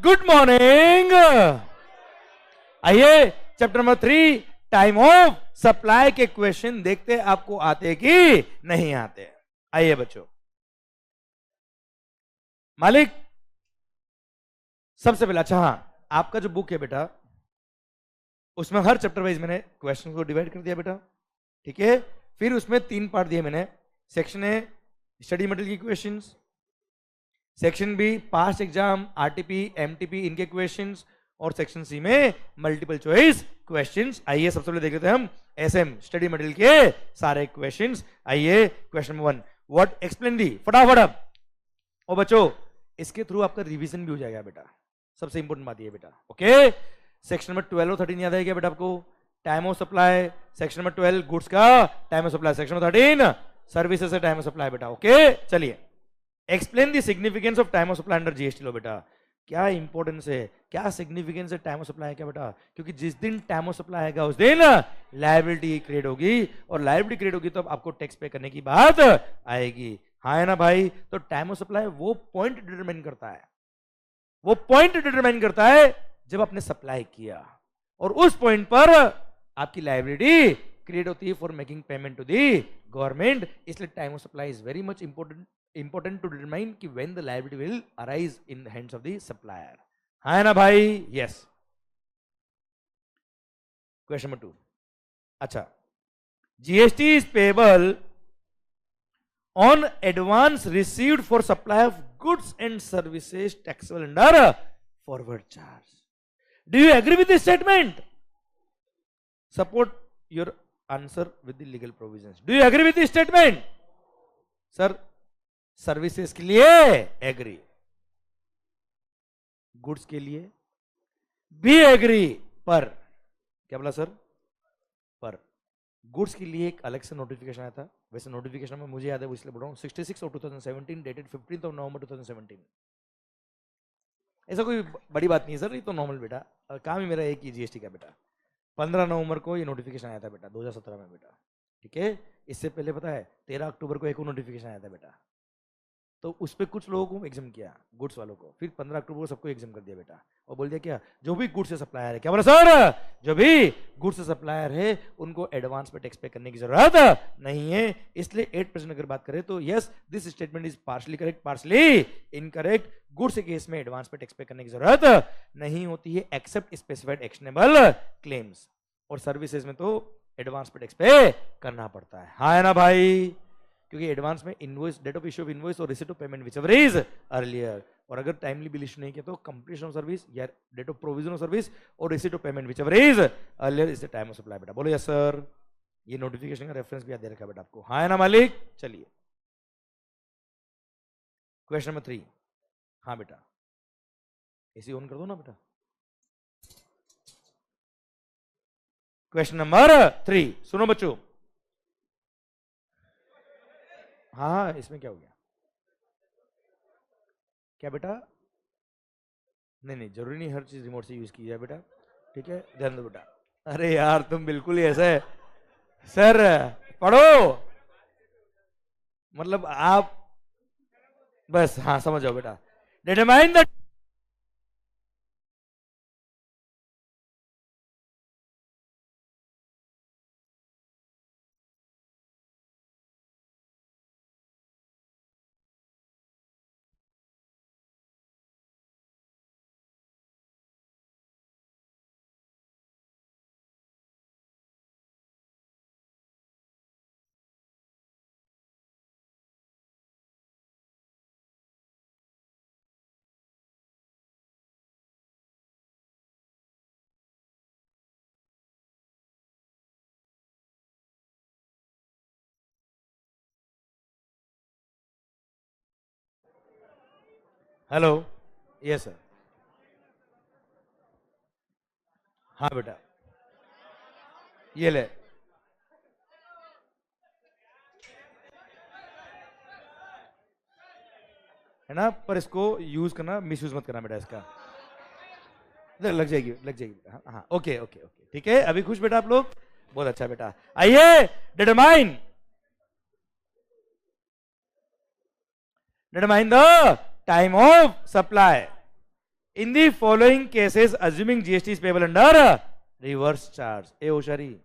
Good morning. आइए chapter number 3 time of supply के question देखते आपको आते कि नहीं आते। आइए बच्चों, मालिक सबसे पहले, अच्छा हाँ, आपका जो बुक है बेटा उसमें हर चैप्टर वाइज मैंने क्वेश्चन को डिवाइड कर दिया बेटा, ठीक है। फिर उसमें 3 पार्ट दिए मैंने। सेक्शन ए स्टडी मटेरियल की questions, section B past exam RTP MTP इनके क्वेश्चंस, और सेक्शन सी में मल्टीपल चॉइस क्वेश्चंस। आइए सबसे पहले देख लेते हैं हम एसएम स्टडी मटेरियल के सारे क्वेश्चंस। आइए question number 1, what explain the, फटाफट अब। और बच्चों इसके थ्रू आपका रिवीजन भी हो जाएगा बेटा, सबसे इंपॉर्टेंट बात ये बेटा, ओके। सेक्शन नंबर 12 और 13 याद है क्या बेटा आपको? Time of supply, section number 12 goods का time of supply, section number 13 services का टाइम ऑफ सप्लाई बेटा, ओके। चलिए, explain the significance of time of supply under GST law बेटा। क्या इंपॉर्टेंस है, क्या सिग्निफिकेंस है टाइम ऑफ सप्लाई क्या बेटा? क्योंकि जिस दिन टाइम ऑफ सप्लाई आएगा उस दिन लायबिलिटी क्रिएट होगी, और लायबिलिटी क्रिएट होगी तो आपको टैक्स पे करने की बात आएगी, हाँ है ना भाई। तो टाइम ऑफ सप्लाई वो पॉइंट डिटरमाइन करता है, वो पॉइंट डिटरमाइन करता है जब आपने सप्लाई किया, और उस पॉइंट पर आपकी लायबिलिटी क्रिएट होती है for making payment to the government. इसलिए time of supply is very much important to determine कि when the liability will arise in the hands of the supplier, है ना भाई? yes. question number 2, अच्छा, GST is payable on advance received for supply of goods and services taxable under forward charge. Do you agree with this statement? Support your answer with the legal provisions. Do you agree with this statement? sir, services के लिए agree, goods के लिए भी agree, पर क्या बोला sir? पर goods के लिए एक अलग से नोटिफिकेशन आया था। वैसे नोटिफिकेशन में मुझे याद है, वो इसलिए बोल रहा हूं, 66 ऑफ 2017 डेटेड 15 ऑफ नवंबर 2017। ऐसा कोई बड़ी बात नहीं है सर, ये तो नॉर्मल बेटा, काम ही मेरा एक ही जीएसटी का बेटा। 15 नवंबर को ये नोटिफिकेशन आया था बेटा 2017 में बेटा, ठीक है। इससे पहले पता है 13 अक्टूबर को एक नोटिफिकेशन आया था बेटा, तो उस पर कुछ लोगों को एग्जाम किया, गुड्स वालों को, फिर 15 अक्टूबर को सबको एग्जाम कर दिया बेटा, और बोल दिया क्या, जो भी गुड्स से सप्लायर है, क्या बोला सर? जो भी गुड्स से सप्लायर है उनको एडवांस पे टैक्स पे करने की जरूरत नहीं है। इसलिए 8% अगर बात करें तो yes, this statement is partially correct partially incorrect. Goods के केस में एडवांस पे टैक्स पे करने की जरूरत नहीं होती है एक्सेप्ट स्पेसिफाइड एक्शनेबल क्लेम्स, और सर्विसेज में तो एडवांस पे टैक्स पे करना पड़ता है, हाँ है ना भाई? क्योंकि एडवांस में invoice, date of issue of invoice और receipt of payment whichever is earlier, और अगर टाइमली बिल इश्यू नहीं किया तो कंप्लीशन ऑफ सर्विस या date of provision of service और receipt of payment whichever is earlier is the time of supply बेटा। बोलो यस सर। ये नोटिफिकेशन का रेफरेंस भी याद दे रखा बेटा आपको, हाँ है ना मालिक? चलिए क्वेश्चन नंबर 3, हाँ बेटा एसी ऑन कर दो ना बेटा। क्वेश्चन नंबर 3 सुनो बच्चों, हाँ इसमें क्या हो गया? क्या बेटा? नहीं जरूरी नहीं हर चीज रिमोट से यूज की जाए बेटा, ठीक है, ध्यान दो बेटा। अरे यार तुम बिल्कुल ही ऐसे सर पढ़ो, मतलब आप बस हाँ समझ जाओ बेटा। Determine the hello, yes sir, हाँ बेटा ये ले, है ना, पर इसको यूज करना, मिस यूज मत करना बेटा इसका, लग जाएगी हाँ, हाँ ओके ओके ओके ठीक है। अभी खुश बेटा आप लोग? बहुत अच्छा बेटा। आइए determine the time of supply in the following cases assuming GST is payable under reverse charge. A होशियारी,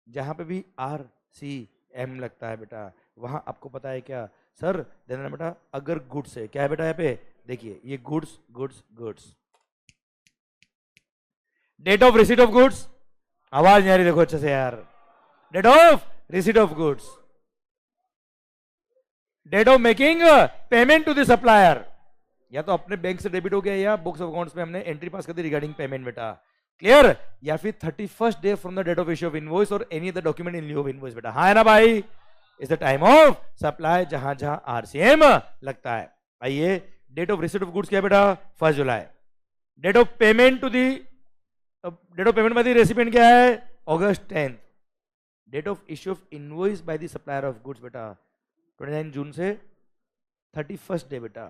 जहां पे भी आर सी एम लगता है बेटा वहां आपको पता है क्या सर देना बेटा, अगर गुड्स है क्या है बेटा यहाँ पे देखिए ये goods goods goods, date of receipt of goods, आवाज नहीं आ रही देखो अच्छे से यार, date of receipt of goods, date of making payment to the supplier, या तो अपने बैंक से डेबिट हो गया या बुक्स ऑफ अकाउंट्स में हमने एंट्री पास कर दी रिगार्डिंग पेमेंट बेटा, क्लियर, या फिर 31st day from the date of issue of invoice और any other document in lieu of invoice बेटा, हाँ है ना भाई, is the time of supply जहां जहां आरसीएम लगता है। आइए date of receipt of goods क्या है बेटा 1 जुलाई, date of payment to the, date of payment by the recipient क्या है August 10th, date of issue of invoice by the supplier of goods बेटा 29 जून से 31st डे बेटा,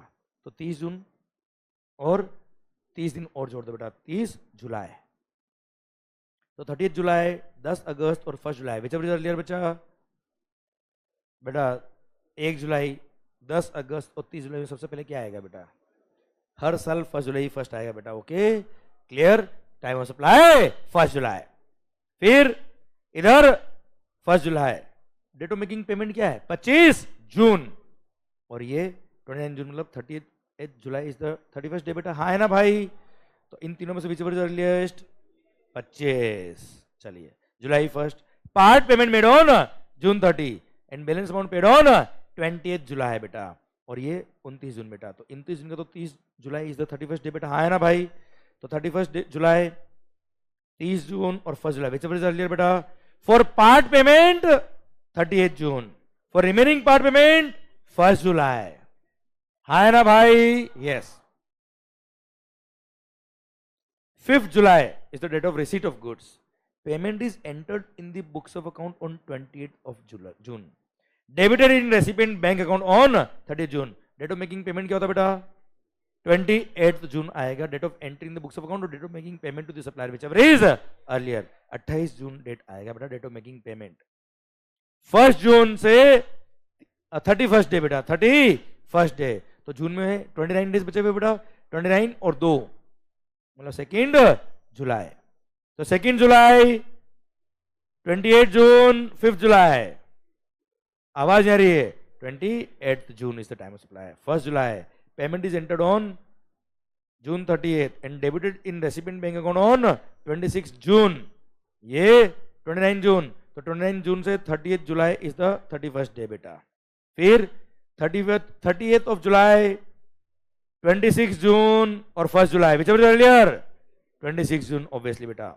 तो 30 जून और 30 दिन और जोड़ दो बेटा 30 जुलाई, तो 30 जुलाई 10 अगस्त और 1 जुलाई विच एवर इज अर्लियर बच्चा बेटा 1 जुलाई 10 अगस्त और 30 जुलाई में सबसे पहले क्या आएगा बेटा, हर साल 1 जुलाई फर्स्ट आएगा बेटा, okay clear, time of supply 1 जुलाई, फिर इधर 1 जुलाई, डेट ऑफ मेकिंग पेमेंट क्या है 25 जून और ये 29 जून मतलब 30 जुलाई इज द 31st डे बेटा, हाँ है ना भाई, तो इन तीनों में से विच एवर इज अर्लीस्ट 25, चलिए जुलाई 1st, part payment made on June 30 and balance amount paid on 20th जुलाई बेटा, और ये 29 जून बेटा, तो 29 जून का तो 30 जुलाई इज द 31st डे बेटा, हाँ है ना भाई, तो 31st जुलाई 30 जून और 1 जुलाई विच एवर इज अर्लियर बेटा, for part payment 30th June, for remaining part payment 1 जुलाई, हाँ है ना भाई, yes. 5th July is the date of receipt of goods. Payment is entered in the books of account on 28th of June. Debited in recipient bank account on 30th June. Date of making payment क्या होता है बेटा 28th June आएगा. Date of entry in the books of account और date of making payment to the supplier whichever is earlier. 28 June date आएगा बेटा date of making payment. 1st June से 31st day बेटा 31st डे, तो जून में 29 days बचे हुए बेटा 29 और 2 मतलब 2 जुलाई, तो 2 जुलाई 28 जून 5 जुलाई, आवाज आ रही है 28 June is the time of supply. 1 July payment is entered on June 30th and debited in recipient bank account on 26 जून, ये 29 जून, तो 29 जून से 30th July is the 31st day बेटा. फिर 30th ऑफ जुलाई 26 जून और 1 जुलाई विच एवर अर्लियर 26 जून obviously बेटा.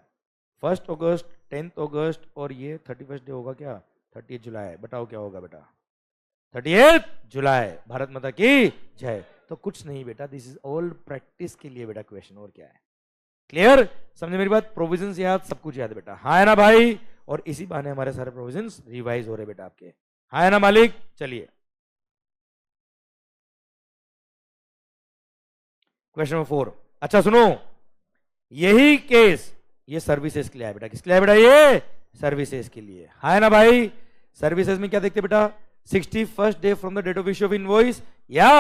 1 अगस्त 10 अगस्त और ये 31st डे होगा क्या 30th जुलाई, बताओ क्या होगा बेटा 30th जुलाई. भारत माता की जय. तो कुछ नहीं बेटा, दिस इज ऑल प्रैक्टिस के लिए बेटा क्वेश्चन, और क्या है. क्लियर, समझे मेरी बात. प्रोविजंस याद, सब कुछ याद है बेटा, हाँ है ना भाई, और इसी बहाने हमारे सारे प्रोविजंस रिवाइज हो रहे बेटा आपके, हाँ है ना मालिक. चलिए क्वेश्चन नंबर 4. अच्छा सुनो, यही केस ये सर्विसेज के लिए है बेटा. किसके लिए है बेटा, ये सर्विसेज के लिए, हाँ है ना भाई. सर्विसेज में क्या देखते बेटा 61st day from the date of issue of invoice या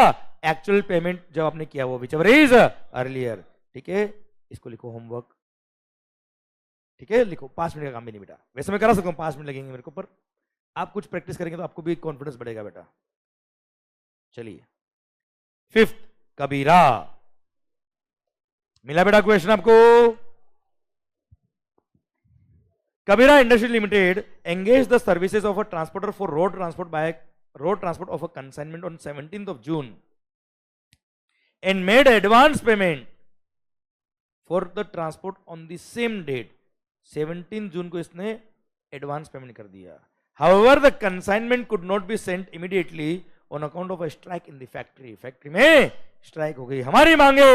एक्चुअल पेमेंट जब आपने किया वो विच एवर इज अर्लियर. ठीक है, इसको लिखो होमवर्क. ठीक है, लिखो. 5 मिनट का काम भी नहीं बेटा, वैसे मैं करा सकता हूँ 5 मिनट लगेंगे मेरे को, पर आप कुछ प्रैक्टिस करेंगे तो आपको भी कॉन्फिडेंस बढ़ेगा बेटा. चलिए 5th कबीरा मिला बेटा क्वेश्चन आपको. Kabira Industry Limited engaged the services of a transporter for road transport of a consignment on 17th of June and made advance payment for the transport on the same date. 17 जून को इसने advance payment कर दिया. However, the consignment could not be sent immediately on account of a strike in the factory. Factory में strike हो गई. हमारी मांगे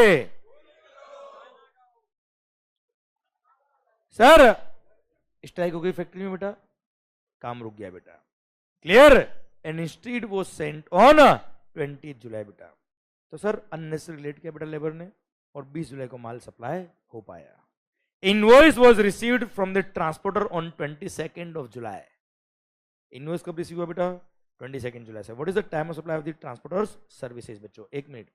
sir, strike हो गई फैक्ट्री में बेटा, काम रुक गया बेटा. क्लियर, एंड इंस्टीड वो सेंट ऑन 20 जुलाई बेटा. तो सर अननेसेसरी लेट किया बेटा लेबर ने, और 20 जुलाई को माल सप्लाई हो पाया. Invoice was received from the transporter on 22nd of July. Invoice कब रिसीव हुआ बेटा 22nd जुलाई से. What is the time of supply of the transporters services. बच्चों 1 मिनट,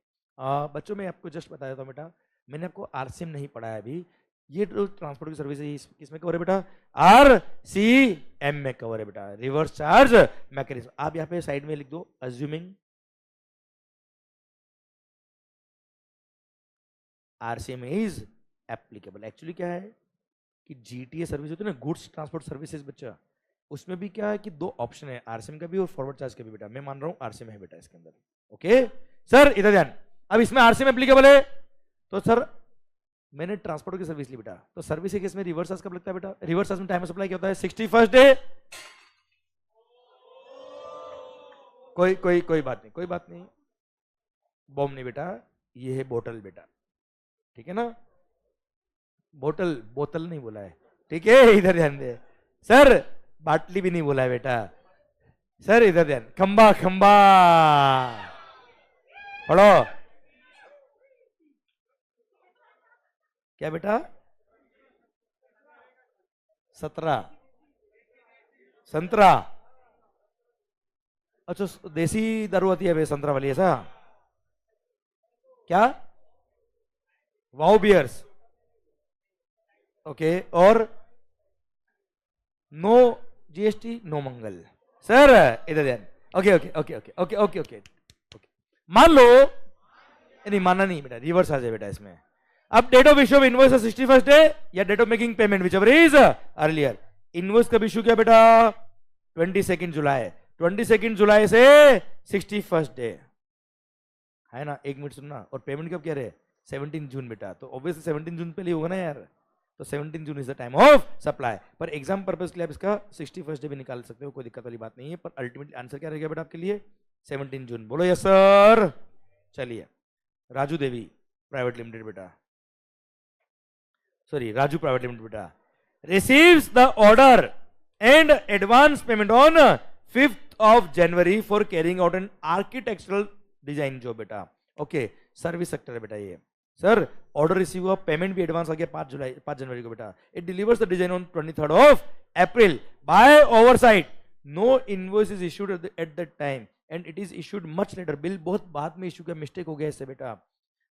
बच्चों मैं आपको जस्ट बताया था बेटा, मैंने आपको आरसीएम नहीं पढ़ाया अभी, ये जो ट्रांसपोर्ट की सर्विस है किसमें कवर है बेटा, आरसीएम में कवर है बेटा, रिवर्स चार्ज मैकेनिज्म। आप यहाँ पे साइड में लिख दो assuming RCM is applicable. Actually क्या है कि जीटीए सर्विस होती है ना, गुड्स ट्रांसपोर्ट सर्विसेज बच्चा, उसमें भी क्या है कि दो ऑप्शन है, आरसीएम का भी और फॉरवर्ड चार्ज का भी बेटा। मैं मान रहा हूं आरसीएम है बेटा इसके अंदर। ओके सर इधर ध्यान, अब इसमें आरसीएम एप्लीकेबल है तो सर मैंने ट्रांसपोर्ट की सर्विस ली बेटा, तो सर्विस के केस में रिवर्स चार्ज कब लगता है बेटा, रिवर्स चार्ज में टाइम ऑफ सप्लाई क्या होता है, 61st डे। कोई बात नहीं, कोई बात नहीं, बॉम्ब नहीं बेटा, ये है बोतल बेटा, ठीक है ना, बोतल नहीं बोला है, ठीक है, इधर ध्यान दे सर, बाटली भी नहीं बोला है बेटा सर, इधर ध्यान, खंबा खंबा पढ़ो, क्या बेटा 17 संतरा, अच्छा देसी दारू आती है संतरा वाली ऐसा क्या, वाओ बियर्स, ओके, और नो जीएसटी नो मंगल सर, इधर ध्यान, okay okay okay okay okay okay okay okay, मान लो नहीं मानना नहीं बेटा, रिवर्स आ जाए बेटा इसमें। अब date of issue of invoice 61st day या date of making payment whichever is earlier. Invoice कब इश्यू किया बेटा 22 जुलाई, 22 जुलाई से 61st डे है ना, एक मिनट सुनना, और पेमेंट कब कह रहे 17 जून बेटा, तो ऑब्वियसली 17 जून पहले होगा ना यार, तो 17 June is the time of supply. पर एग्जाम पर्पस के लिए आप इसका 61st डे भी निकाल सकते हो, कोई दिक्कत वाली बात नहीं है, पर अल्टीमेटली आंसर क्या रहेगा बेटा आपके लिए 17 जून। बोलो यस सर। चलिए राजू देवी प्राइवेट लिमिटेड बेटा, सॉरी राजू प्राइवेट लिमिटेड बेटा, receives the order and advance payment on 5th of January for carrying out an architectural design job बेटा। ओके सर्विस सेक्टर है बेटा ये सर, ऑर्डर रिसीव हुआ, पेमेंट भी advance आ गया 5 जनवरी को बेटा। It delivers the design on 23rd of April by oversight, no invoice is issued at that time and it is issued much later, bill बहुत बाद में इश्यू किया, मिस्टेक हो गया इससे बेटा।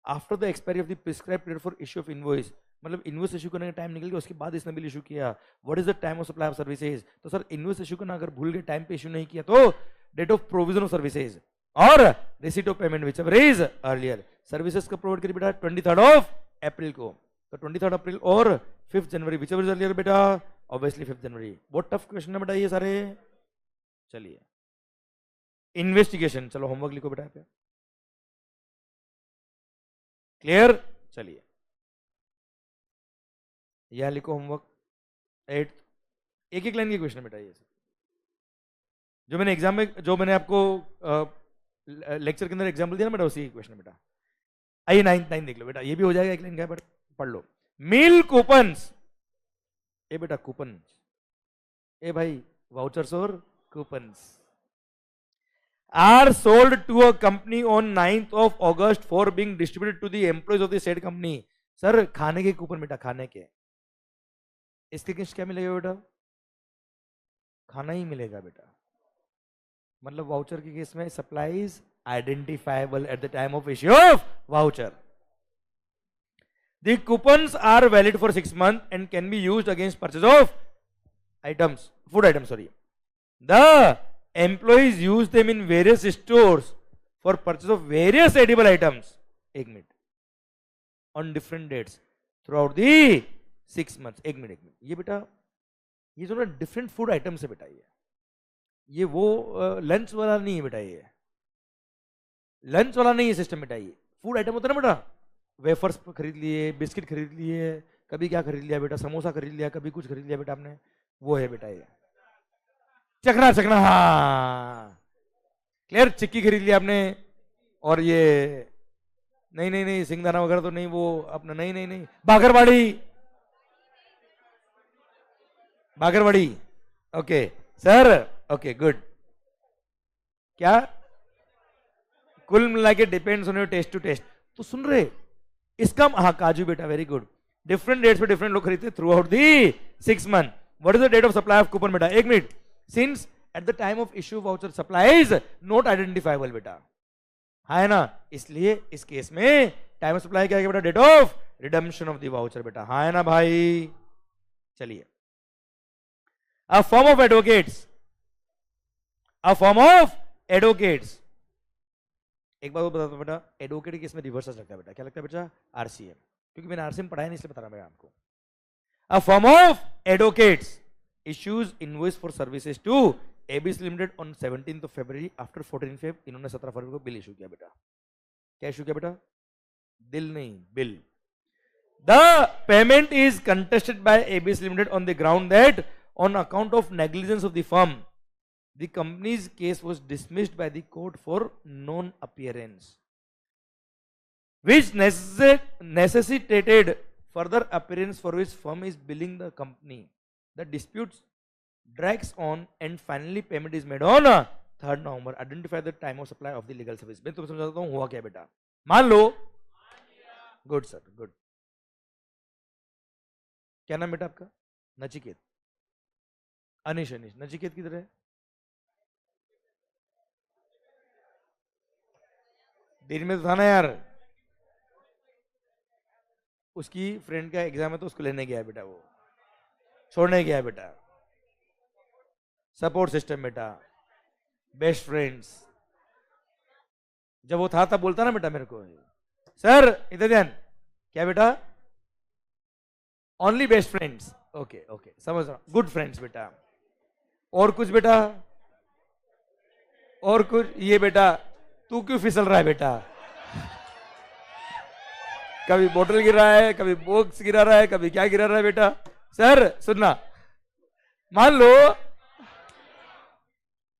After the expiry of the prescribe period for issue of invoice, मतलब invoice issue करने का टाइम निकल गया, उसके बाद इसने बिल इशू किया। What is the time of supply of services, तो सर इनवॉइस इशू करना अगर भूल गए, टाइम पे इशू नहीं किया तो date of provision of services और receipt of payment whichever is earlier. Services का प्रोवाइड करिए बेटा 23rd of April को, तो 23rd अप्रैल और 5th January whichever is earlier बेटा, ऑब्वियसली 5th जनवरी। बहुत टफ क्वेश्चन है बेटा ये सारे। चलिए इन्वेस्टिगेशन, चलो होमवर्क लिखो बेटा पे, क्लियर। चलिए यह लिखो होमवर्क 8, एक लाइन के क्वेश्चन बेटा ये जो मैंने एग्जाम में, जो मैंने आपको लेक्चर के अंदर एग्जाम्पल दिया ना बेटा, उसी क्वेश्चन बेटा। आइए 9 देख लो बेटा, ये भी हो जाएगा, एक लाइन का पढ़ लो। मील कूपन्स, ए बेटा कूपन, ए भाई वाउचर्स और coupons are sold to a company on 9th of August for being distributed to the employees of the said company। Sir खाने के कूपन बेटा, खाने के, इसके किस क्या मिलेगा बेटा, खाना ही मिलेगा बेटा। मतलब वाउचर के केस में supply is identifiable at the time of issue of voucher. The coupons are valid for 6 months and can be used against purchase of items, food items sorry. The employees use them in various stores for purchase of various edible items, एक minute, on different dates throughout the 6 months। एक minute ये बेटा, ये जो ना different food items है बेटा, ये वो लंच वाला नहीं है बेटा, ये लंच वाला नहीं है सिस्टम बेटा, ये फूड आइटम होता है ना बेटा, वेफर्स खरीद लिए, बिस्किट खरीद लिए, कभी क्या खरीद लिया बेटा, समोसा खरीद लिया, कभी कुछ खरीद लिया बेटा आपने, वो है बेटा ये चकना चकना, हाँ क्लियर, चिक्की खरीद लिया आपने, और ये नहीं सिंगदाना वगैरह तो नहीं, वो अपना नहीं बागरवाड़ी, ओके सर, ओके गुड। क्या कुल मिला के depends on your taste to taste, तो सुन रहे इसका, हाँ काजू बेटा, वेरी गुड। डिफरेंट डेट्स पे डिफरेंट लोग खरीदते throughout the 6 months। What is the date of supply of coupon बेटा, एक minute, since at the time of issue voucher supply is not identifiable बेटा, हाँ है ना, इसलिए इस केस में टाइम ऑफ सप्लाई क्या है बेटा, date of redemption of the voucher बेटा, हाँ है ना भाई। चलिए, a firm of advocates, a firm of advocates, एक बात बता दो बेटा, एडवोकेट केस में रिवर्स लगता है बेटा, क्या लगता है बेटा, आरसीएम, क्योंकि मैंने आरसीएम पढ़ाया नहीं इसलिए बता रहा मैं आपको। अ firm of advocates issues invoice for services to ABC Limited on 17th of February after 14 Feb, इन्होंने 17 फरवरी को बिल इशू किया बेटा, क्या इशू किया बेटा, दिल नहीं bill. The payment is contested by ABC Limited on the ground that on account of negligence of the firm, the company's case was dismissed by the court for non-appearance, which necessitated further appearance for which firm is billing the company. The dispute drags on and finally payment is made on 3rd November. Identify the time of supply of the legal service. मैं तुम्हें समझाता हूँ हुआ क्या बेटा, मान लो, good sir good, क्या नाम बेटा आपका, नचिकेत, अनिश, अनिश, नचिकेत किधर है, दिन में तो था ना यार, उसकी फ्रेंड का एग्जाम है तो उसको लेने गया बेटा, वो छोड़ने गया बेटा, सपोर्ट सिस्टम बेटा, बेस्ट फ्रेंड्स, जब वो था तब बोलता ना बेटा मेरे को, सर इधर ध्यान, क्या बेटा, only best friends, okay okay समझ रहा हूं, गुड फ्रेंड्स बेटा, और कुछ बेटा, और कुछ, ये बेटा तू क्यों फिसल रहा है बेटा, कभी बोतल गिरा रहा है, कभी बॉक्स गिरा रहा है, कभी क्या गिरा रहा है बेटा, सर सुनना, मान लो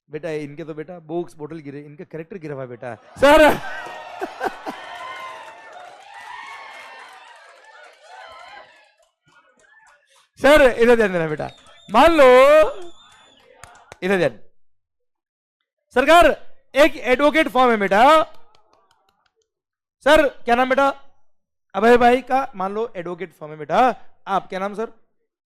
बेटा इनके तो बेटा बॉक्स बोतल गिरे, इनका कैरेक्टर गिरा हुआ है बेटा, सर सर इधर ध्यान देना बेटा, मान लो इधर ध्यान, सरकार एक एडवोकेट फॉर्म है बेटा, सर क्या नाम बेटा, अभय भाई का मान लो एडवोकेट फॉर्म है बेटा, आप क्या नाम सर,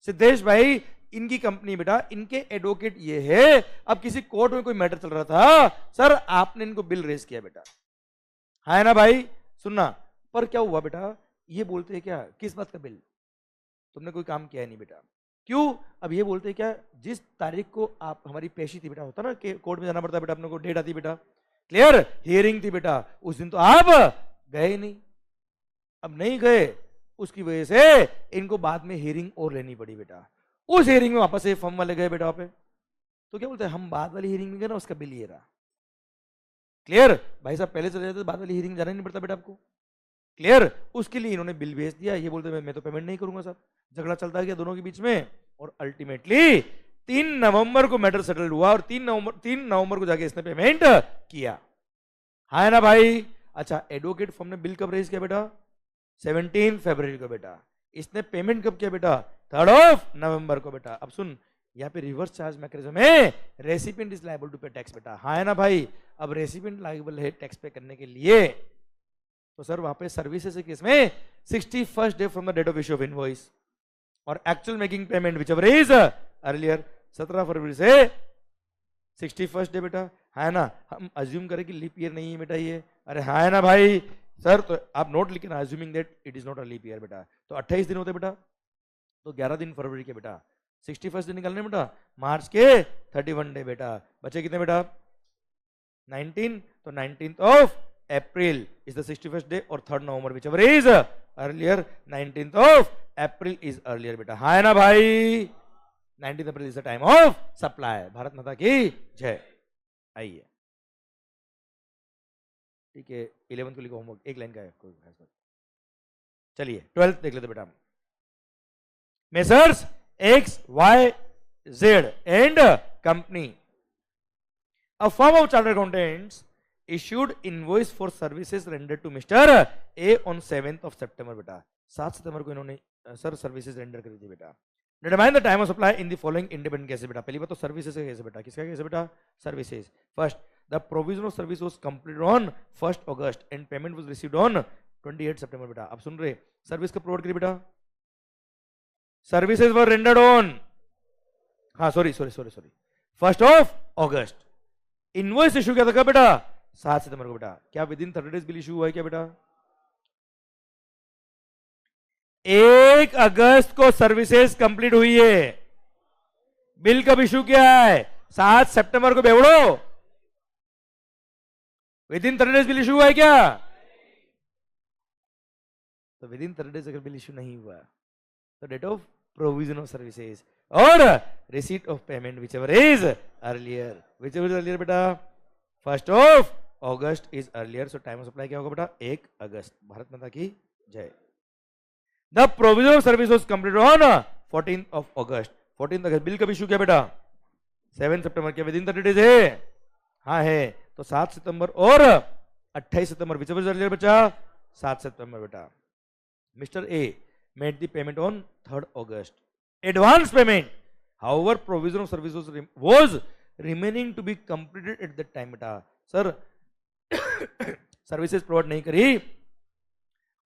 सिद्धेश भाई, इनकी कंपनी बेटा, इनके एडवोकेट ये है, अब किसी कोर्ट में कोई मैटर चल रहा था, सर आपने इनको बिल रेज किया बेटा, है ना भाई, सुनना, पर क्या हुआ बेटा, ये बोलते हैं क्या, किस बात का बिल, तुमने कोई काम किया नहीं बेटा, क्यों, अब ये बोलते हैं क्या, जिस तारीख को आप हमारी पेशी थी बेटा, होता ना कि कोर्ट में जाना पड़ता बेटा, अपने को डेट आती बेटा, क्लियर, हियरिंग थी बेटा, उस दिन तो आप गए नहीं, अब नहीं गए, उसकी वजह से इनको बाद में हियरिंग और लेनी पड़ी बेटा, उस हियरिंग में वापस से फर्म वाले गए बेटा वहां पे, तो क्या बोलते हैं, हम बाद वाली हियरिंग में गए ना, उसका बिल ये रहा, क्लियर, भाई साहब पहले चले जाते तो बाद वाली हियरिंग जाना ही नहीं पड़ता बेटा आपको, क्लियर, उसके लिए इन्होंने बिल भेज दिया, ये बोलते मैं तो पेमेंट नहीं करूंगा साहब, झगड़ा चलता गया दोनों के बीच में, और अल्टीमेटली 3 नवंबर को मैटर सेटल हुआ, और 3 नवंबर को जाके इसने पेमेंट किया, है ना भाई। अच्छा, एडवोकेट फर्म ने बिल कब रेज किया बेटा, 17 फरवरी को बेटा, इसने पेमेंट कब किया बेटा, 3 नवंबर को बेटा। अब सुन, यहाँ पे रिवर्स चार्ज मैकेनिज्म है, रेसिपिएंट इज लायबल टू पे टैक्स बेटा, हाँ है ना भाई। अब रेसिपिएंट लायबल है टैक्स पे करने के लिए, तो सर वहां पे सर्विसेज के केस में 61st day from the date of issue of invoice, और actual making payment whichever is earlier 17 फरवरी से 61st डे बेटा, है ना। हम अज्यूम करें कि लीप ईयर नहीं है बेटा ये, अरे हाँ है ना भाई सर, तो आप नोट लिखे ना, assuming that it is not a leap year बेटा, तो 28 दिन होते बेटा, तो 11 दिन फरवरी के बेटा, 61st दिन निकालने बेटा, मार्च के 31 डे बेटा, बचे कितने बेटा 19, तो 19th of April is the 61st day, और 3rd November which ever is earlier, 19th of April is earlier बेटा, हाँ है ना भाई। 19th April is the time of supply. Bharat माता की जय। आइए ठीक है, 11th को लिखो होमवर्क, एक लाइन का है, कोई खास बात। चलिए 12th देख लेते बेटा। Messrs X Y Z and company, a firm of chartered accountants issued invoice for services rendered to Mr. A on 7th of September बेटा, 7 सितंबर को इन्होंने सर सर्विसेज रेंडर करी थी बेटा। Determine the time of supply in the following independent cases बेटा। पहली बात तो सर्विसेज का केस है बेटा, किसका केस है बेटा, services. First, the provision of service was completed on 1st August and payment was received on 28 सितंबर बेटा। अब सुन रहे, सर्विस का प्रोवाइड करी बेटा, सर्विसेज वर रेंडर्ड ऑन, हाँ sorry 1st of August, invoice issue किया था बेटा 7 सितंबर को बेटा। क्या with in 30 days bill issue हुआ है क्या बेटा? 1 अगस्त को सर्विसेज कंप्लीट हुई है, बिल कब इशू किया है? 7 सितंबर को बेवड़ो। Within 30 days bill issue हुआ है क्या? तो विद इन 30 डेज अगर बिल इशू नहीं हुआ तो date of provision of services और receipt of payment whichever is earlier. Whichever is earlier बेटा? 1 अगस्त is earlier, so time of supply क्या होगा बेटा? 1 अगस्त। भारत माता की जय। The provision of service was completed on 14 अगस्त। 14 अगस्त। बिल कब इशू किया बेटा? 7 सितंबर। क्या विद इन 30 डेज है? हाँ है। तो 7 सितंबर और 28 सितंबर विच एवर इज अर्लियर बच्चा? 7 सितंबर बेटा। Mr. A made the payment on 3rd August. Advance payment. However, provision of service was remaining to be completed at that time. बेटा सर सर्विसेज प्रोवाइड नहीं करी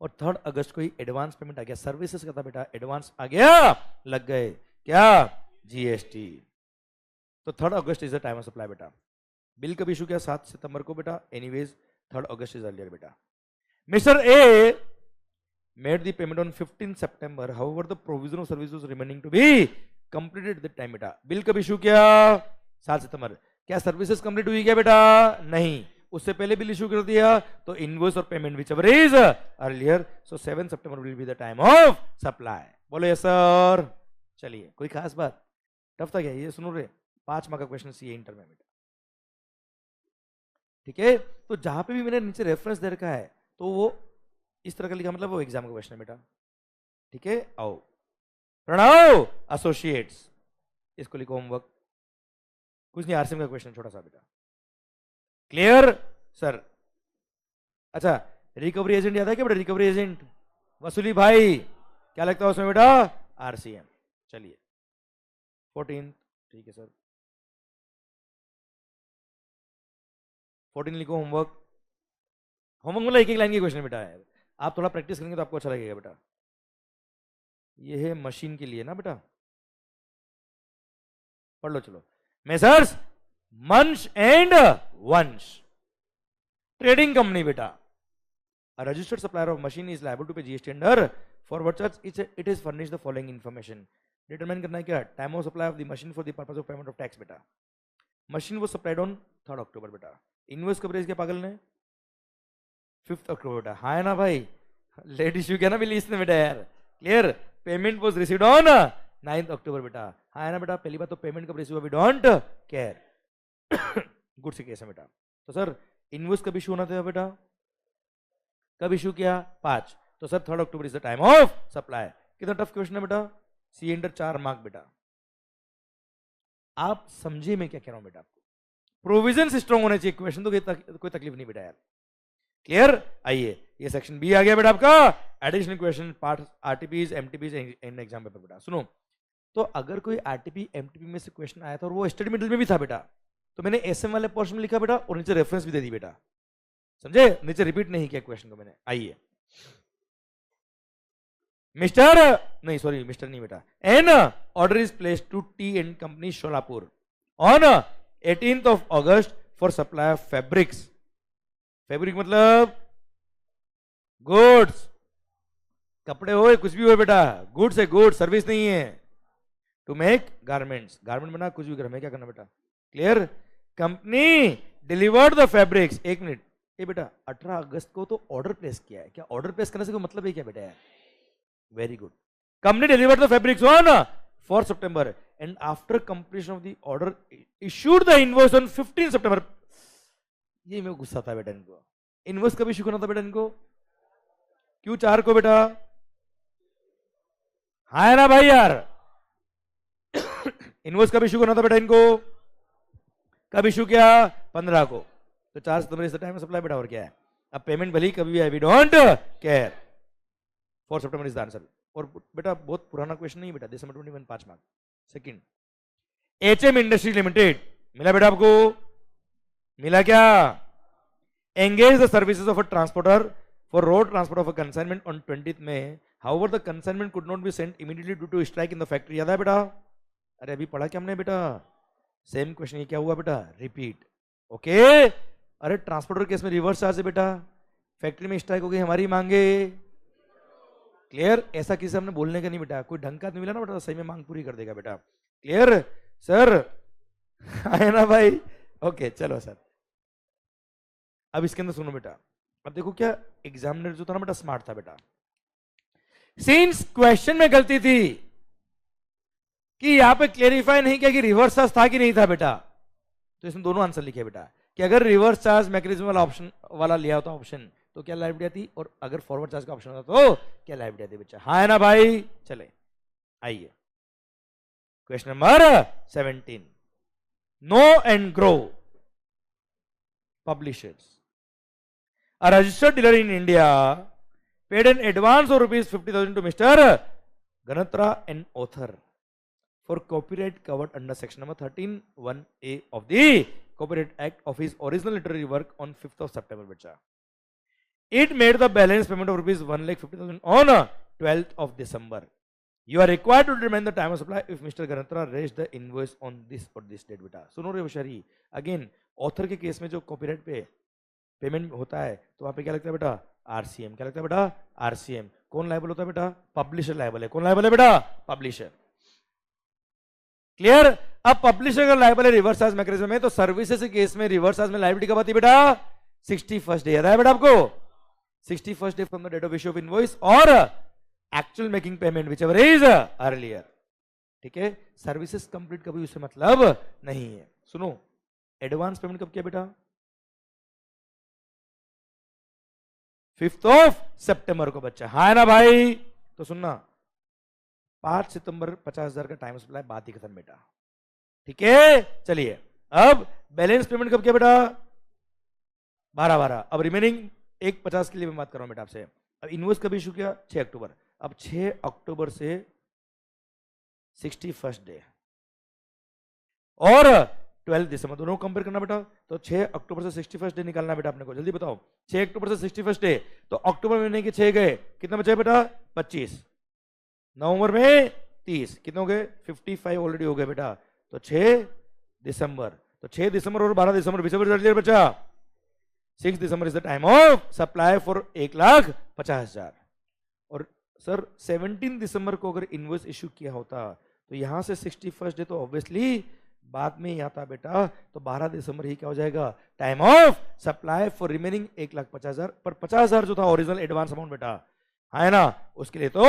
और 3rd अगस्त को ही एडवांस पेमेंट आ गया। Services का था बेटा, एडवांस आ गया, लग गए क्या? जीएसटी। तो 3rd अगस्त is the time of supply बेटा। बिल कब इशू किया? 7 सितंबर को बेटा। एनीवेज 3rd अगस्त इज अर्लियर बेटा। Mister A made the payment on 15 September. However, the provision of service was remaining to be completed at that time बेटा। Bill कब इशू किया? 7 सितंबर। क्या सर्विसेज कंप्लीट हुई क्या बेटा? नहीं, उससे पहले बिल इशू कर दिया। तो इनवॉइस और payment whichever is earlier, so 7 September will be the time of supply. बोलो यस सर। चलिए, कोई खास बात? टफ था क्या ये? सुनो रे, 5 मार्क का क्वेश्चन सी इंटर में बेटा। ठीक है, तो जहां पे भी मैंने नीचे रेफरेंस दे रखा है तो वो इस तरह का लिखा, मतलब वो एग्जाम का क्वेश्चन है बेटा। ठीक है, आओ प्रणव एसोसिएट्स, इसको लिखो होमवर्क। कुछ नहीं, आरसीएम का क्वेश्चन छोटा सा बेटा। Clear sir? अच्छा, रिकवरी एजेंट याद है क्या बेटा? रिकवरी एजेंट वसूली भाई, क्या लगता है उसमें बेटा? आरसीएम। चलिए 14, ठीक है सर, 14 लिखो होमवर्क। होमवर्क मतलब एक एक लाइन के क्वेश्चन बेटा है, आप थोड़ा प्रैक्टिस करेंगे तो आपको अच्छा लगेगा बेटा। ये है मशीन के लिए ना बेटा, पढ़ लो चलो। मेसर्स मंच एंड वंश ट्रेडिंग कंपनी बेटा, a registered supplier of machine is liable to pay GST under for what such it is furnished the following information. Determine करना है क्या? Time of supply of the machine for the purpose of payment of tax बेटा। Machine वो supplied on 3rd अक्टूबर बेटा। Invoice कब raise किया पागल ने? 5th अक्टूबर बेटा। हाँ है ना भाई? लेट इश्यू किया ना बिल इसने बेटा यार। Clear? Payment was received on 9th अक्टूबर बेटा। हाँ है ना बेटा? पहली बात तो पेमेंट कब receive, we don't care. Good से केस है बेटा। तो सर इनवॉइस कब इशू होना था बेटा? कब इशू किया? 5। तो sir 3rd October is the time of supply. कितना टफ क्वेश्चन है बेटा? सी इंटर 4 मार्क बेटा। आप समझे मैं क्या कह रहा हूं बेटा? आपको प्रोविजन स्ट्रॉन्ग होने चाहिए, क्वेश्चन तो कोई तकलीफ नहीं बेटा यार। क्लियर? आइए, ये सेक्शन बी आ गया बेटा आपका, additional question part RTPs MTPs and exam paper बेटा। सुनो, तो अगर कोई आरटीपी एमटीपी में से क्वेश्चन आया था और वो स्टडी मटेरियल में भी था बेटा, तो मैंने एसएम वाले पोर्शन में लिखा बेटा और नीचे रेफरेंस भी दे दी बेटा। समझे? नीचे रिपीट नहीं किया क्वेश्चन को मैंने। आइए, मिस्टर नहीं, सॉरी मिस्टर नहीं बेटा, an order is placed to T and company Sholapur on 18th August for supply of fabrics. Fabric मतलब गुड्स, कपड़े हो कुछ भी हो बेटा, गुड्स है, गुड्स, सर्विस नहीं है। टू मेक गारमेंट्स, गारमेंट बना कुछ भी कर, हमें क्या करना बेटा? Clear? Company delivered the fabrics. एक मिनट, ये बेटा 18 अगस्त को तो ऑर्डर प्लेस किया है, क्या ऑर्डर प्लेस करने से कोई मतलब है क्या बेटा? Very good. Company delivered the fabrics on 4 September and after completion of the order issued the invoice on 15 सितंबर। ये मेरे को गुस्सा था बेटा इनको। इनवॉइस कब इशू करना था बेटा इनको? क्यों 4 को बेटा? हाँ है ना भाई यार? इनवॉइस कब इशू करना था बेटा इनको? कब इशू किया? 15 को। तो 4 सितंबर इस टाइम सप्लाई बेटा, और क्या है? अब पेमेंट भले ही कभी है, we don't care. 4 September is the answer. और बेटा बहुत पुराना क्वेश्चन नहीं बेटा, दिसंबर 21, 5 mark. Second, HM industry limited, मिला बेटा आपको? मिला क्या? Engage the services of a transporter for road transport of a consignment on 20th में। However the consignment could not be sent immediately due to strike in the factory. याद है बेटा? अरे अभी पढ़ा क्या हमने बेटा? सेम क्वेश्चन, ये क्या हुआ बेटा? रिपीट। ओके, अरे ट्रांसपोर्टर केस में रिवर्स चार्ज है बेटा, फैक्ट्री में स्ट्राइक हो गई, हमारी मांगे। क्लियर? ऐसा किसी हमने बोलने का नहीं बेटा, कोई ढंग का आदमी मिला ना बेटा सही में मांग पूरी कर देगा बेटा। Clear sir? है ना भाई? ओके चलो सर, अब इसके अंदर सुनो बेटा। अब देखो क्या एग्जामिनर जो था ना बेटा स्मार्ट था बेटा, सिंस क्वेश्चन में गलती थी कि यहां पे क्लेरिफाई नहीं किया कि रिवर्स चार्ज था कि नहीं था बेटा, तो इसमें दोनों आंसर लिखे बेटा कि अगर रिवर्स चार्ज मैकेनिज्म वाला ऑप्शन वाला लिया होता ऑप्शन तो क्या लाइबिलिटी आती, और अगर फॉरवर्ड चार्ज का ऑप्शन होता तो क्या लाइबिलिटी आती बच्चा। हाँ है ना भाई? चले आइए question number 17। Know and Grow Publishers a registered dealer in India paid an advance of rupees 50,000 to Mr. Ganatra, an author, for copyright covered under section number 13(1)(a) of the Copyright Act of his original literary work on 5th of September. Bacha. It made the balance payment of rupees 1,50,000 on 12th of December. You are required to determine the time of supply if Mr. Ganatra raised the invoice on this or this date. बेटा सुनो रे होशियारी, again author के case में जो copyright पे payment होता है तो वहां पे क्या लगता है बेटा? आरसीएम। क्या लगता है बेटा? आरसीएम। कौन लायबल होता है बेटा? पब्लिशर लायबल है। कौन लायबल है बेटा? पब्लिशर। क्लियर? अब पब्लिशर का लायबल है रिवर्स चार्ज मैकेनिज्म में, तो सर्विसेज के केस में रिवर्स चार्ज में लायबिलिटी कब आती है बेटा? 61st day. याद है बेटा आपको? 61st day from the date of issue of invoice और actual making payment whichever is earlier. ठीक है, सर्विसेज कंप्लीट कभी उससे मतलब नहीं है। सुनो, एडवांस पेमेंट कब किया बेटा? 5th ऑफ सितंबर को बच्चा। हाँ ना भाई? तो सुनना, 5 सितंबर 50,000 का टाइम सप्लाई, बात ही खत्म बेटा। ठीक है, चलिए अब बैलेंस पेमेंट कब किया बेटा? 12/12। अब रिमेनिंग 1/50 के लिए मैं बात कर रहा हूं बेटा आपसे। अब इनवॉइस कब इशू किया? 6 अक्टूबर। अब 6 अक्टूबर से 61st डे और 12 दिसंबर दोनों कंपेयर करना बेटा। तो 6 अक्टूबर से 61st डे निकालना बेटा अपने को। जल्दी बताओ, 6 अक्टूबर से 61st डे, तो अक्टूबर महीने के 6 गए, कितना बचा बेटा? 25। नवंबर में 30, कितने हो गए? 55 ऑलरेडी हो गए बेटा। तो 6 दिसंबर, तो 6 दिसंबर और 12 दिसंबर बीच बचा। 6 दिसंबर is the time of supply for 1,50,000। और सर 17 दिसंबर को अगर इनवॉइस इश्यू किया होता तो यहां से 61st डे तो ऑब्वियसली बाद में ही आता बेटा, तो 12 दिसंबर ही क्या हो जाएगा? Time of supply for remaining 1,50,000। पर 50,000 जो था ओरिजिनल एडवांस अमाउंट बेटा, है ना, उसके लिए तो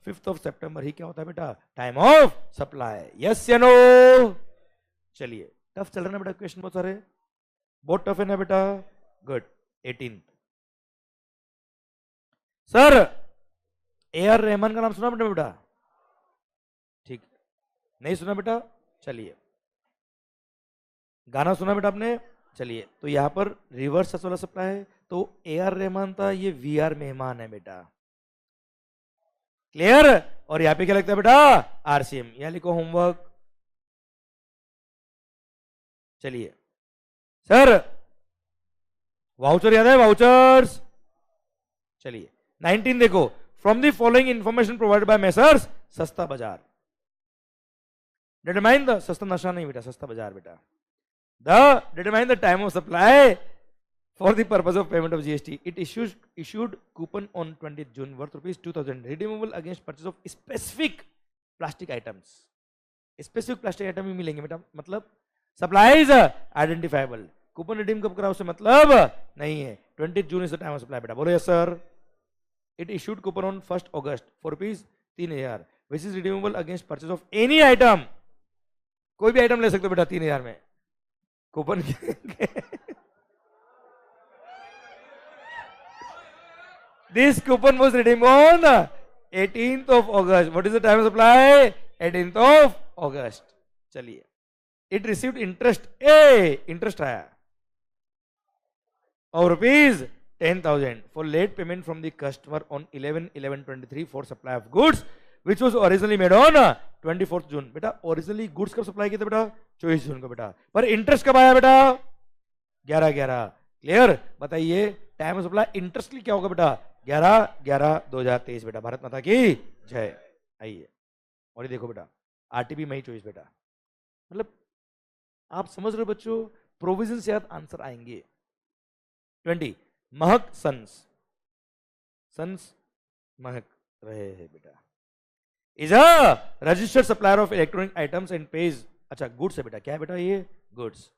5th ऑफ सितंबर ही क्या होता है बेटा? Time of supply. यस या नो? चलिए, टफ चल रहा है ना बेटा क्वेश्चन बहुत सारे, बहुत टफ है ना बेटा? गुड। 18 सर AR रहमान का नाम सुना बेटा? ठीक, नहीं सुना बेटा? चलिए, गाना सुना बेटा आपने? चलिए, तो यहां पर रिवर्स वाला सप्लाई है, तो AR रहमान था, ये VR मेहमान है बेटा। क्लियर? और यहां पे क्या लगता है बेटा? आरसीएम। यहां लिखो होमवर्क। चलिए सर, वाउचर याद है? वाउचर्स। चलिए 19 देखो, from the following information provided by messrs सस्ता बाजार, डिटरमाइन द, सस्ता नशा नहीं बेटा, सस्ता बाजार बेटा, determine the time of supply for the purpose of payment of GST. It issued coupon on 20th June worth rupees 2,000 redeemable against purchase of specific plastic items. Specific plastic item ही मिलेंगे बेटा, मतलब supplies identifiable. कूपन रिडीम कब करा उससे मतलब नहीं है। 20th June is the time of supply बेटा। बोलो yes sir. It issued coupon on 1st August for rupees 3,000 which is redeemable against purchase of any item. कोई भी आइटम ले सकते हो बेटा 3,000 में coupon. This coupon was redeemed on 18th of August. What is the time of supply? 18th of August. चलिए, it received interest, interest आया of rupees 10,000 for late payment from the customer on 11/11/23 for supply of goods which was originally made on 24th June. बेटा originally goods कब supply किए थे बेटा? 24 जून को बेटा। पर इंटरेस्ट कब आया बेटा? 11/11। क्लियर? बताइए टाइम ऑफ सप्लाई इंटरेस्ट क्या होगा बेटा? 11/11/2023 बेटा। भारत माता की जय। आइए और ये देखो बेटा, आरटीपी मई 24 बेटा। मतलब आप समझ रहे हो बच्चों, प्रोविजन से याद आंसर आएंगे। 20 महक सन्स महक रहे हैं बेटा is a registered supplier of electronic items and page, अच्छा गुड्स है बेटा, क्या है बेटा ये goods,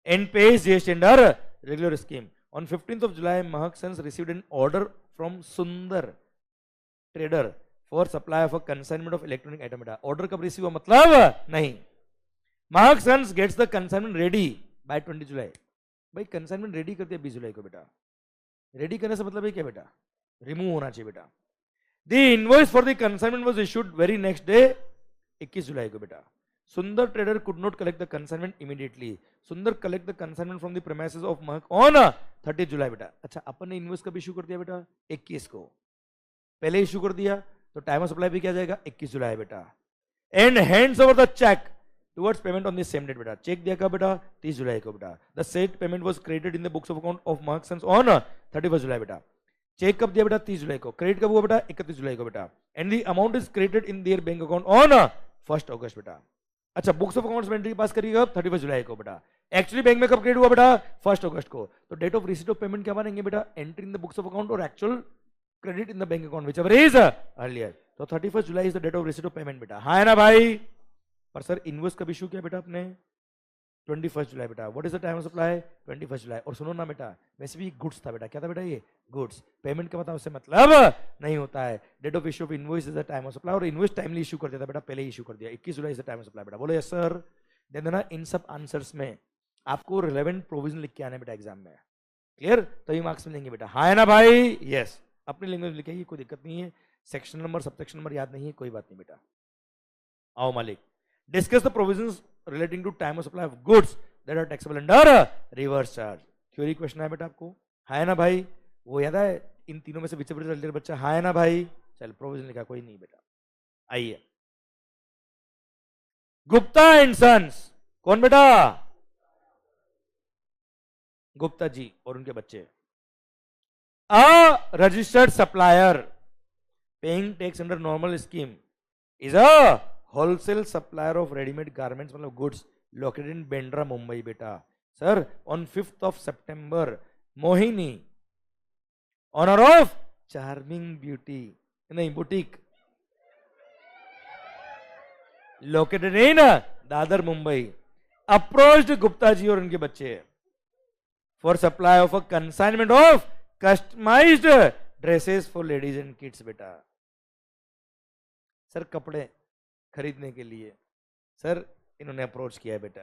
and page GST under regular scheme. On 15th of July, Mahak Sons received an order from Sundar Trader for supply of a consignment of electronic item. Order कब receive हुआ मतलब नहीं. Mahak Sons gets the consignment ready by 20 July. भाई consignment ready करते हैं 20 जुलाई को बेटा. Ready करने से मतलब है क्या बेटा? Remove होना चाहिए बेटा. The invoice for the consignment was issued very next day 21 जुलाई को बेटा. Sundar Trader could not collect the consignment immediately. Sundar collect the consignment from the premises of Mahak on 30 जुलाई बेटा. अच्छा अपन ने इनवॉइस कब इशू कर दिया बेटा 21 को, पहले इशू कर दिया तो टाइम ऑफ सप्लाई भी क्या जाएगा 21 जुलाई बेटा. And hands over the cheque towards payment on the same date बेटा. चेक दिया कब बेटा 30 जुलाई को बेटा. The said payment was credited in the books of account of Mahak Sons on 31 July बेटा. चेक कब दिया बेटा 30 जुलाई को, क्रेडिट कब हुआ बेटा 31 जुलाई को बेटा. And the amount is credited in their bank account on 1 अगस्त बेटा. अच्छा बुक्स ऑफ अकाउंट्स में एंट्री पास करिएगा 31 जुलाई को बेटा. एक्चुअली बैंक में कब क्रेडिट हुआ बेटा 1 अगस्त को. तो date of receipt of payment क्या बनेंगे बेटा, entry in the books of account और actual credit in the bank account whichever is earlier. तो 31 जुलाई is the date of receipt of payment बेटा. हाँ है ना भाई. पर सर इनवॉइस कब इशू किया बेटा आपने 21 जुलाई बेटा. What is the time of supply 21 जुलाई. और सुनो ना बेटा वैसे भी गुड्स था बेटा, क्या था बेटा ये गुड्स. पेमेंट का पता उससे मतलब नहीं होता है. Date of issue of invoice is the time of supply और इनवॉइस टाइमली इशू कर दिया था बेटा, पहले इशू कर दिया 21 July is the time of supply बेटा. बोलो यस सर. देन ना इन सब आंसर्स में आपको रिलेवेंट प्रोविजन लिख के आने बेटा एग्जाम में. क्लियर, तभी मार्क्स मिलेंगे बेटा. हाँ है ना भाई. यस अपनी लैंग्वेज लिखिए, कोई दिक्कत नहीं है. Section number subsection number याद नहीं है कोई बात नहीं बेटा. आओ मालिक. Discuss the provisions relating to time of supply of goods that are taxable under reverse charge. Theory question है बेटा आपको. है ना भाई. वो याद है इन तीनों में से विच एवर बच्चा. है ना भाई. चल प्रोविजन लिखा कोई नहीं बेटा. आइए गुप्ता एंड सन्स. कौन बेटा गुप्ता जी और उनके बच्चे. A registered supplier paying tax under normal scheme is a wholesale supplier of readymade garments मतलब goods located in Bandra, Mumbai बेटा. Sir, on 5th of September, Mohini, honor of charming beauty, नहीं boutique, located in Dadar, Mumbai, approached Gupta जी और उनके बच्चे for supply of a consignment of customized dresses for ladies and kids बेटा. Sir कपड़े खरीदने के लिए सर इन्होंने अप्रोच किया है बेटा.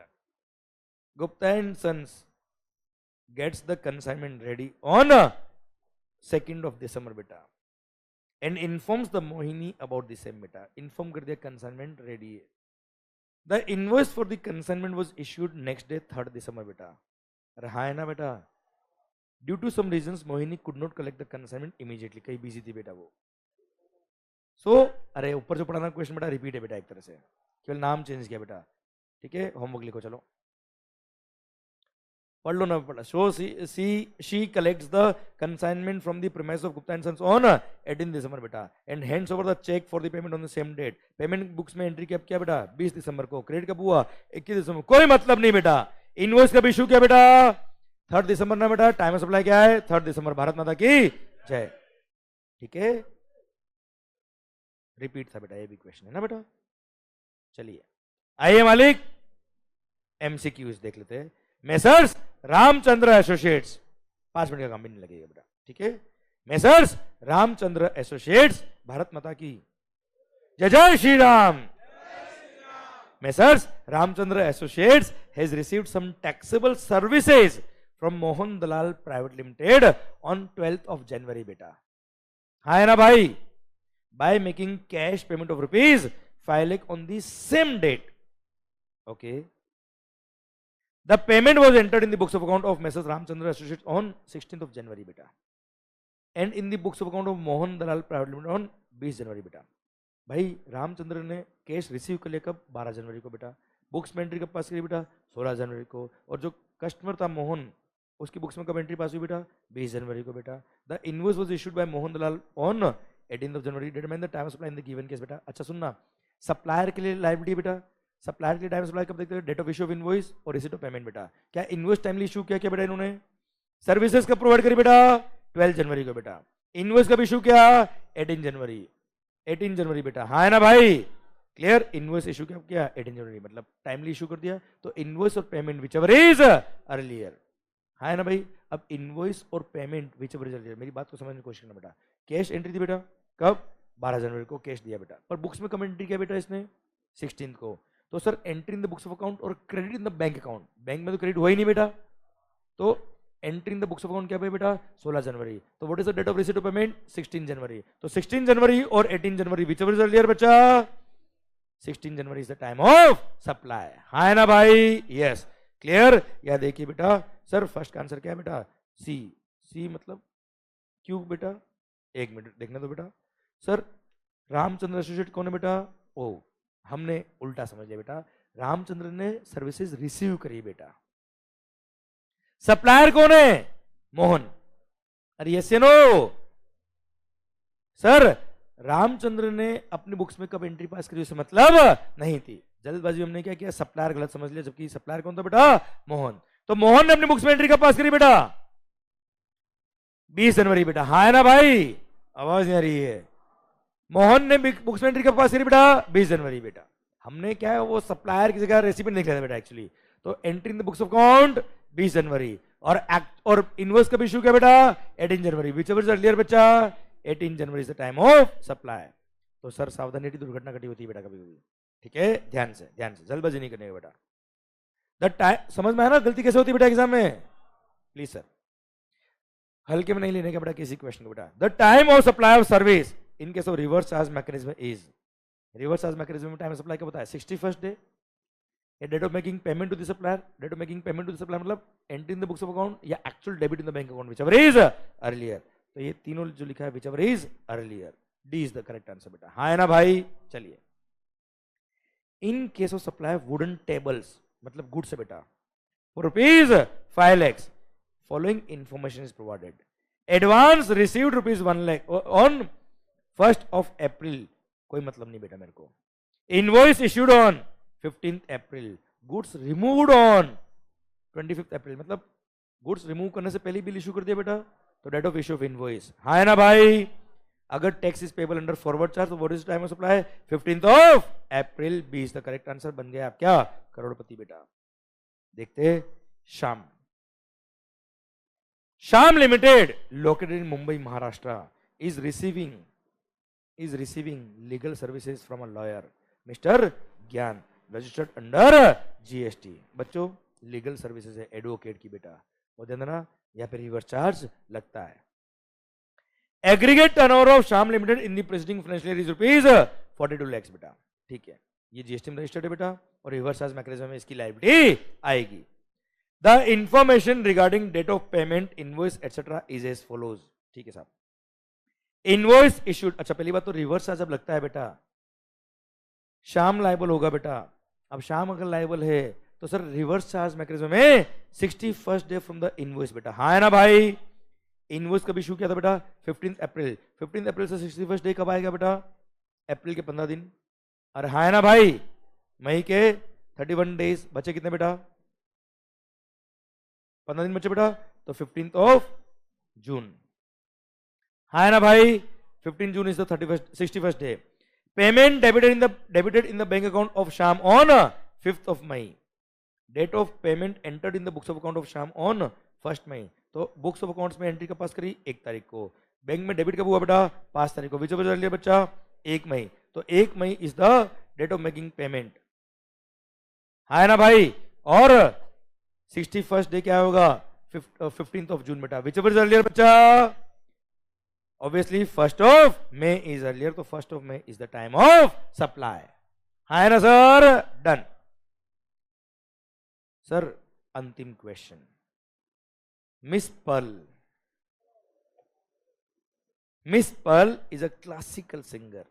Gupta and Sons gets the consignment ready on 2nd of December बेटा and informs the Mohini about the same बेटा. इन्फॉर्म कर दिया कंसाइनमेंट रेडी है. The invoice for the consignment was issued next day 3rd December बेटा. रहा है ना बेटा. Due to some reasons Mohini could not collect the consignment immediately, कहीं बिजी थी बेटा वो. सो अरे ऊपर जो पढ़ाना क्वेश्चन बेटा रिपीट है बेटा एक तरह से, केवल नाम चेंज किया बेटा. ठीक है होमवर्क लिखो चलो पढ़ लो ना पढ़ा. So she collects the consignment from the premise of Gupta and Sons on 18 December बेटा and hands over the cheque for the payment on the same date. Payment books में एंट्री कब किया बेटा 20 दिसंबर को. क्रेडिट कब हुआ 21 दिसंबर. कोई मतलब नहीं बेटा. इनवॉइस कब इशू किया बेटा 3rd December ना बेटा. टाइम ऑफ सप्लाई क्या है 3rd December. भारत माता की जय. ठीक है रिपीट था बेटा ये भी क्वेश्चन है ना बेटा. चलिए आइए मालिक एमसीक्यूज देख लेते हैं. मेसर्स रामचंद्र एसोसिएट्स 5 मिनट का काम भी नहीं लगेगा बेटा. ठीक है मेसर्स रामचंद्र एसोसिएट्स भारत माता की जय. जय Shri Ram. Messrs Ramchandra associates has received some taxable services from Mohan Dalal private limited on 12th of January बेटा. हाँ है ना भाई. By making cash payment of rupees 5 lakh on the same date. Okay. The payment was entered in the books of account of Messrs. Ramchandra Associates on 16th of January बेटा and in the books of account of Mohan Dalal Private Limited on 20 January बेटा. भाई रामचंद्र ने cash receive कर लिया कब 12 जनवरी को बेटा. Books में एंट्री कब पास करी बेटा 16 जनवरी को. और जो कस्टमर था मोहन उसकी बुक्स में कब एंट्री पास हुई बेटा 20 जनवरी को बेटा. The invoice was issued by Mohan Dalal on 18th of January. Determine the time of supply in the given case बेटा. अच्छा सुनना सप्लायर के लिए लायबिलिटी बेटा. सप्लायर के लिए टाइम सप्लाई कब देखते हैं date of issue of invoice और रिसीट ऑफ पेमेंट बेटा. क्या इनवॉइस टाइमली इशू किया क्या बेटा इन्होंने सर्विसेज कब प्रोवाइड करी बेटा? 12 जनवरी को बेटा। इनवॉइस कब इशू किया? 18 जनवरी। 18 जनवरी बेटा, हाँ है ना भाई? क्लियर? इनवॉइस इशू कब किया? 18 जनवरी, मतलब टाइमली इशू कर दिया। तो इनवॉइस और payment whichever is earlier, हाँ है ना भाई? अब इनवॉइस और payment whichever is earlier, मेरी बात को समझने की कोशिश करना बेटा। कैश एंट्री थी बेटा कब? 12 जनवरी को कैश दिया बेटा, पर बुक्स में कब एंट्री किया बेटा इसने? 16 को। तो sir entry in the books of account और credit in the bank account, bank में तो क्रेडिट हुआ ही नहीं बेटा, तो entry in the books of account क्या भाई बेटा? 16 जनवरी। तो what is the date of receipt of payment? 16 जनवरी। तो 16 जनवरी और 18 जनवरी विच एवर इज अर्लियर बच्चा? 16 जनवरी is the time of supply, हाँ है ना भाई? Yes, clear? या देखिए बेटा सर फर्स्ट का आंसर क्या है बेटा? सी। सी मतलब क्यों बेटा? एक मिनट देखना तो बेटा। सर रामचंद्र एसोसिएट कौन है बेटा? ओ, हमने उल्टा समझ लिया बेटा, रामचंद्र ने सर्विसेज रिसीव करी बेटा। सप्लायर कौन है? मोहन। अरे यस या नो? सर रामचंद्र ने अपनी बुक्स में कब एंट्री पास करी उसे मतलब नहीं थी, जल्दबाजी हमने क्या किया, सप्लायर गलत समझ लिया, जबकि सप्लायर कौन था बेटा? मोहन। तो मोहन ने अपनी बुक्स में एंट्री कब पास करी बेटा? 20 जनवरी बेटा, हाँ है ना भाई? आवाज नहीं आ रही है। मोहन ने बुक्स में एंट्री कब पास करी बेटा? 20 जनवरी बेटा। हमने क्या है वो सप्लायर की जगह रेसिपी नहीं लिखा था बेटा एक्चुअली, तो entry in the books of account 20 जनवरी और इनवॉइस कब इशू किया बेटा? 18 जनवरी। विच एवर इज अर्लियर बच्चा? 18 जनवरी is the time of supply. तो सर सावधानी, दुर्घटना घटी होती है बेटा कभी कभी, ठीक है? ध्यान से जल्दबाजी नहीं करने का बेटा। द टाइम समझ में आया ना गलती कैसे होती है बेटा एग्जाम में? प्लीज सर हल्के में नहीं लेने का बेटा किसी क्वेश्चन को बेटा। The time of supply of service in case of reverse charge mechanism is, reverse charge mechanism में टाइम सप्लाई क्या होता है? 61st day. Date of making payment to the supplier, date of making payment to the supplier मतलब entry in the books of account या actual debit in the bank account, whichever is earlier. तो ये तीनों जो लिखा है whichever is earlier, D is the correct answer बेटा, हाँ है ना भाई? चलिए, in case of supply wooden tables मतलब गुड्स है बेटा for ₹5 lakhs, following information is provided. Advance received ₹1 lakh on 1st of April, कोई मतलब नहीं बेटा मेरे को। Invoice issued on 15th April, goods removed on 25th April, मतलब गुड्स रिमूव करने से पहले बिल इशू कर दिया बेटा, तो date of issue of invoice, हाँ है ना भाई? अगर tax is payable under forward charge तो what is time of supply? 15th of April, B is the correct answer. बन गया आप क्या? करोड़पति बेटा। देखते Shyam, Shyam limited located in Mumbai Maharashtra is receiving legal services from a lawyer, Mr. ज्ञान, registered under GST। बच्चों लीगल सर्विसेज है एडवोकेट की बेटा, वो ध्यान देना, या फिर रिवर्स चार्ज लगता है। Aggregate turnover of Shyam limited in the preceding financial year is ₹42 lakhs बेटा, ठीक है? ये जीएसटी में रजिस्टर्ड है बेटा, और रिवर्स चार्ज मैकेनिज्म में इसकी लायबिलिटी आएगी। The information regarding date of payment, invoice etcetera is as follows, ठीक है साहब? इनवॉइस इश्यूड, अच्छा पहली बात तो रिवर्स चार्ज जब लगता है बेटा श्याम लायबल होगा बेटा। अब श्याम अगर लायबल है तो सर रिवर्स चार्ज मैकेनिज्म में 61st day from the invoice बेटा, हाँ है ना भाई? इनवॉइस कब इशू किया था बेटा? 15th April। 15th April से 61st डे कब आएगा बेटा? अप्रैल के 15 दिन। अरे हाँ है ना भाई? मई के 31 डेज बचे कितने बेटा? 15 दिन बचे बेटा, तो 15th of June, हाँ है ना भाई? 15 June is the 61st day। Payment debited in the bank account of Shyam on 5th of May। Date of payment entered in the books of account of Shyam on 1st May। तो books of accounts में entry कब pass करी? 1 तारीख को। Bank में debit कब हुआ बेटा? 5 तारीख को। विच ऑफ लिया बच्चा? 1 मई। तो 1 May is the date of making payment, हाँ है ना भाई? और 61st डे क्या होगा? 15th of June बेटा। विच ऑफ अर्लियर बच्चा? Obviously 1st of May is earlier, तो 1st of May is the time of supply, हाँ है ना सर? डन। सर अंतिम question, miss Pearl is a classical singer.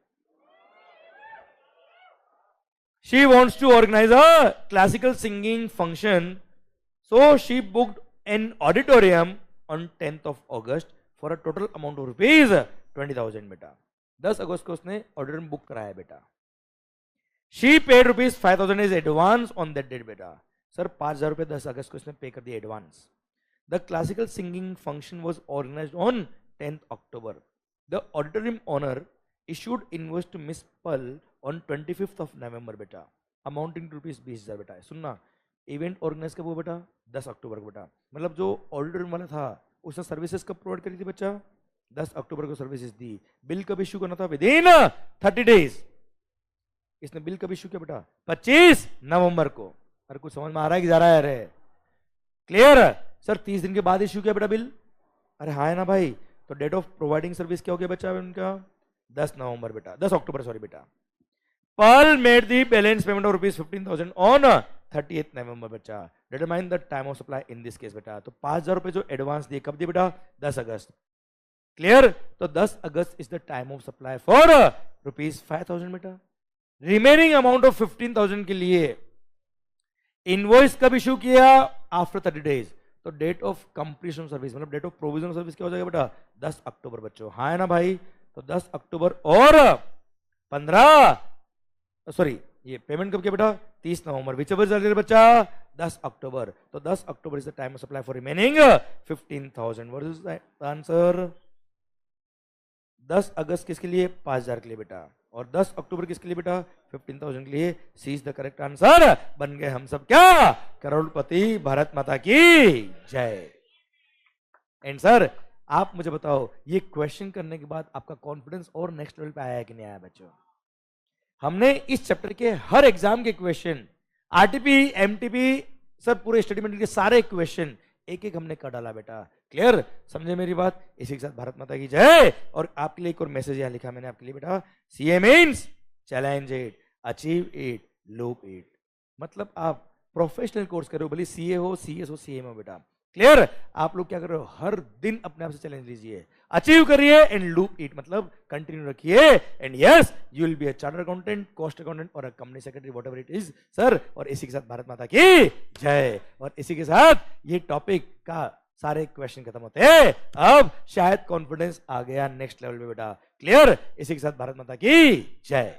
She wants to organize a classical singing function, so she booked an auditorium on 10th of August for a total amount of ₹20,000 बेटा। 10 अगस्त को उसने auditorium book कराया बेटा। She paid ₹5,000 as advance on that date बेटा। Sir 5,000 रुपए 10 अगस्त को इसने पे कर दिया advance. The classical singing function was organised on 10th October. The auditorium owner issued invoice to Miss Pearl on 25th of November बेटा, amounting to rupees 20,000 बेटा. सुनना, इवेंट ऑर्गेनाइज कब हुआ बेटा? 10 अक्टूबर को बेटा. मतलब जो ऑडिटोरियम वाला था उसने सर्विसेज कब प्रोवाइड करी थी बच्चा? 10 अक्टूबर को सर्विसेज दी. बिल कब इश्यू करना था? With in 30 days. इसने बिल कब इश्यू किया बेटा? 25 नवंबर को. अरे कुछ समझ में आ रहा है कि जा रहा है? अरे क्लियर सर? 30 दिन के बाद इश्यू किया बेटा बिल. अरे हाँ है ना भाई? तो डेट ऑफ प्रोवाइडिंग सर्विस क्या हो गया बच्चा उनका? 10 नवंबर बेटा, 10 अक्टूबर सॉरी बेटा. Pearl made the balance payment of rupees 15,000 on 30th November बच्चा. Determine the time of supply in this case बेटा. तो 5,000 रुपए जो एडवांस दिए कब दिए बेटा? 10 अगस्त. क्लियर? तो 10 अगस्त is the time of supply for rupees 5,000 बेटा. रिमेनिंग अमाउंट ऑफ 15,000 के लिए इनवॉइस कब इशू किया? After 30 days. तो डेट ऑफ कंप्लीशन सर्विस मतलब डेट ऑफ प्रोविजन सर्विस क्या हो जाएगा बेटा? 10 अक्टूबर बच्चों. हाँ है ना भाई? तो 10 अक्टूबर और 15 सॉरी ये पेमेंट कब किया बेटा? 30 नवंबर. विच एवर बच्चा? 10 अक्टूबर. तो 10 October is the time of supply for remaining 15,000. What is the answer? 10 अगस्त किसके लिए? 5,000 के लिए बेटा. और 10 अक्टूबर किसके लिए बेटा? 15,000 के लिए. सी इज द करेक्ट आंसर. बन गए हम सब क्या? करोड़पति. भारत माता की जय. एंड सर आप मुझे बताओ ये क्वेश्चन करने के बाद आपका कॉन्फिडेंस और नेक्स्ट लेवल पे आया है कि नहीं आया बच्चों? हमने इस चैप्टर के हर एग्जाम के क्वेश्चन, आरटीपी, एमटीपी, सर पूरे स्टडी मटेरियल के सारे क्वेश्चन एक एक हमने कर डाला बेटा. क्लियर? समझे मेरी बात? इसी के साथ भारत माता की जय. और आपके लिए एक और मैसेज यहां लिखा मैंने आपके लिए बेटा. CA means challenge it, achieve it, loop it. मतलब आप प्रोफेशनल कोर्स कर रहे हो, भले सीए हो, सीएस हो, सीएम हो बेटा. क्लियर? आप लोग क्या कर रहे हो? हर दिन अपने आप से चैलेंज लीजिए, अचीव करिए एंड लूप इट. मतलब कंटिन्यू रखिए. And yes you will be a chartered accountant, cost accountant और a company secretary, whatever it is sir. और इसी के साथ भारत माता की जय. और इसी के साथ ये टॉपिक का सारे क्वेश्चन खत्म होते हैं. अब शायद कॉन्फिडेंस आ गया नेक्स्ट लेवल पे बेटा. क्लियर? इसी के साथ भारत माता की जय.